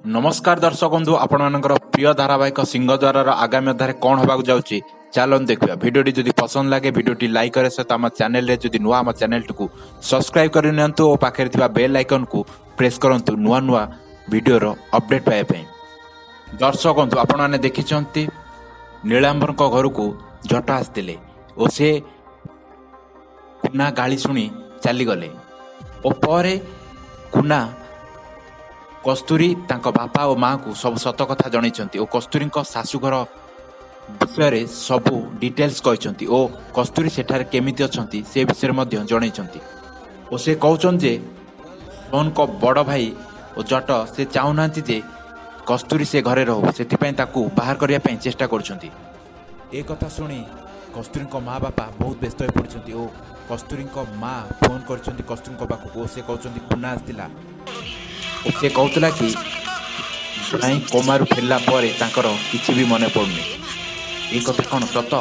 नमस्कार दर्शक बंधु आपण मानकर प्रिय धारावाहिक सिंहद्वार आगामी अध्याय कौन होबाक जाउची चलन देखिया भिडियोटी जदि पसंद लगे भिडियोटी लाइक करे सहित आम चैनल रे जदि नुआ आम चैनल को सब्सक्राइब कर नियंतु और पाखे थिबा बेल आइकन को प्रेस करंतु नुआ नुआ वीडियोर अपडेट पाए पे। दर्शक बंधु आपण माने देखिचंती नीलांबर घर को झट आसते और से कुना गाली शुणी चलीगले और परे कुना कस्तूरी तांको बापा और माँ को सब सत कथा जनइछंती और कस्तूरी शाशुघर विषय सबू डिटेल्स कहते और कस्तूरी सेठारे केमिति अछंती से विषय मध्य जनइछंती और से कहउछन जे सोन को बड़ भाई और जट से चाहूनांती जे कस्तूरी से घरे रहू सेथिपई ताकू बाहर करिया पई चेष्टा करछंती। ए कथा सुनी कस्तूरी माँ बापा बहुत व्यस्त हो पड़छंती और कस्तूरी माँ फोन करछंती कस्तूरी पाखक से कहउछंती कुना आस्तिला से कहला कि कोमारू फेरला पर किसी भी मन पड़ुनी। ये कथा कौन सत?